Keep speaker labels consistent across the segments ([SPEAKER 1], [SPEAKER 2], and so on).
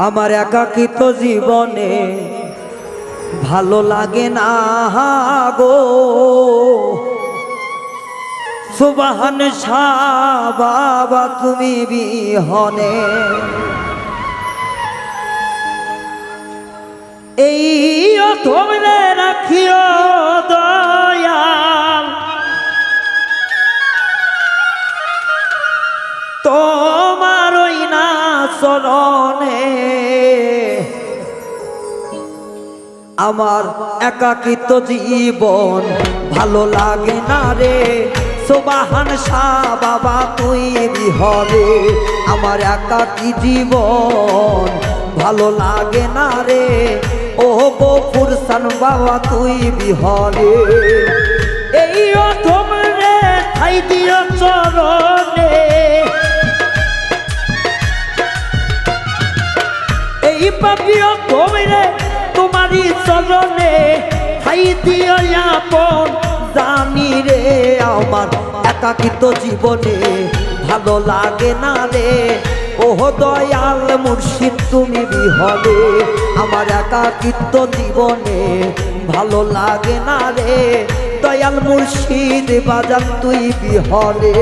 [SPEAKER 1] আমার একাকিত্ব জীবনে ভালো লাগে না গো। সুবহান শাহ বাবা তুমি বিহনে এই তোমরা রাখিও দয়াল, তোমার ওই না চরণে আমার একাকিত্ব জীবন ভালো লাগে না রে। সুবহান শাহ বাবা তুই বিহনে আমার একাকী জীবন ভালো লাগে না রে। ও গফুর সান বাবা তুই বিহনে এই তোমরা ঠাই দিও চরণে, এই পাপিও তোমরা তোমারই চরণে ঠাই দিও আপন জানি রে। আমার একাকিত্ব জীবনে ভালো লাগে না রে। ও দয়াল মুর্শিদ তুমি বিহনে আমার একাকিত্ব জীবনে ভালো লাগে না রে। দয়াল মুর্শিদ বাজান তুই বিহনে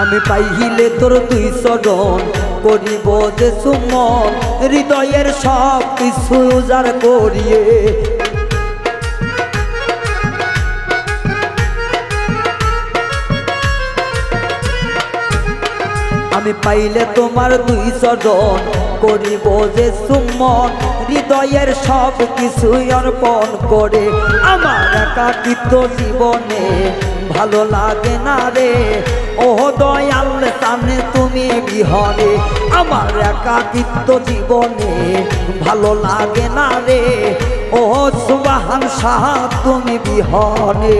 [SPEAKER 1] আমি পাইলে তোর দুই চরণ করিব যে সুমন, হৃদয়ের সব কিছু উজাড় করিয়ে আমি পাইলে তোমার দুই চরণ করিব যে সুমন, হৃদয়ের সব কিছু অর্পণ করে আমার একাকিত্ব জীবনে ভালো লাগে না রে। ও দয়াল সামনে তুমি বিহনে আমার একাকিত্ব জীবনে ভালো লাগে না রে। ও সুবহান শাহ তুমি বিহনে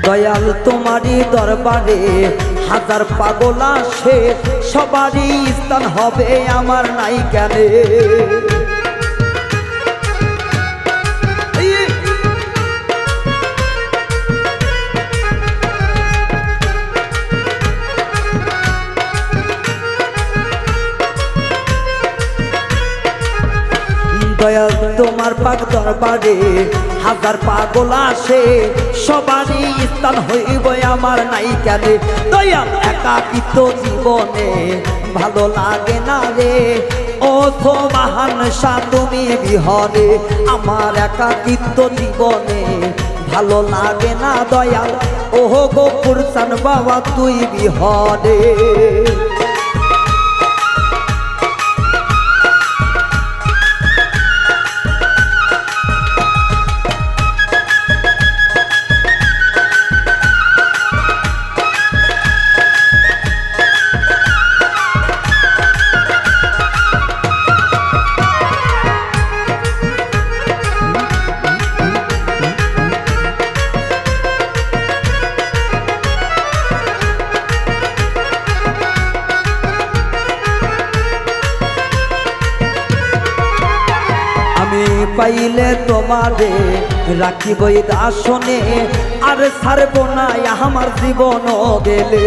[SPEAKER 1] দয়াল তোমারই দরবারে হাজার পাগল আসে, সবারই স্থান হবে আমার নাই কেনে। দয়াল তোমার পাক দরবারে হাজার পাগল আসে, সবারই স্থান হইব আমার নাই কেন। দয়াল একাকিত্ব জীবনে ভালো লাগে না রে। ও সুবহান শাহ তুমি বিহনে আমার একাকিত্ব জীবনে ভালো লাগে না দয়াল। ও গফুর সান বাবা তুই বিহনে পাইলে তোমারে রাখিব আসনে, আর ছাড়ব না আমার জীবন গেলে।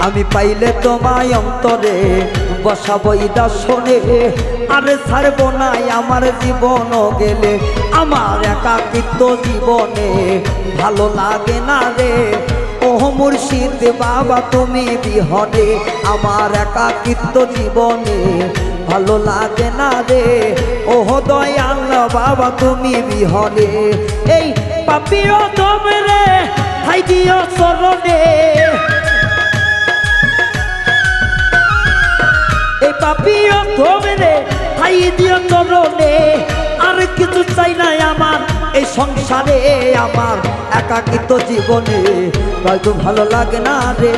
[SPEAKER 1] আমি পাইলে তোমায় অন্তরে বসাবই দর্শনে আরে ছাড়ব নাই আমার জীবন গেলে আমার একাকিত্ব জীবনে ভালো লাগে না রে ও মুর্শিদ বাবা তুমি বিহনে আমার একাকিত্ব জীবনে ভালো লাগে না রে ও দয়াল বাবা তুমি বিহনে এই পাপিও তোমরে ঠাই দিও চরণে এই পাপিও তোমরে ঠাই দিও চরণে আর কিছু চাই না আমার এই সংসারে আমার একাকিত্ব জীবনে হয়তো ভালো লাগে না রে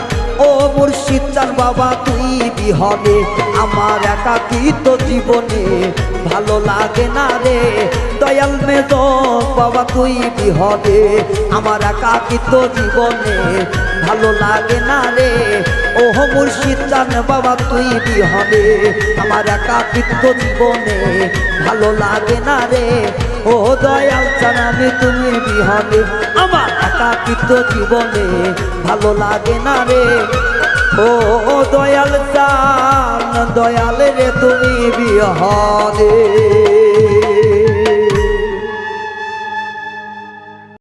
[SPEAKER 1] ও মুর্শিদ চান বাবা তুই বিহনে আমার একাকিত্ব জীবনে ভালো লাগে না রে দয়াল মেজ বাবা তুই বিহনে আমার একাকিত্ব জীবনে ভালো লাগে না রে ও মুর্শিদ চান বাবা তুই বিহনে আমার একাকিত্ব জীবনে ভালো লাগে না রে ও দয়াল চান আমি তুমি বিহনে আমার একাকিত্ব জীবনে ভালো লাগে না রে ও দয়াল চান দয়াল রে তুমি বিহনে।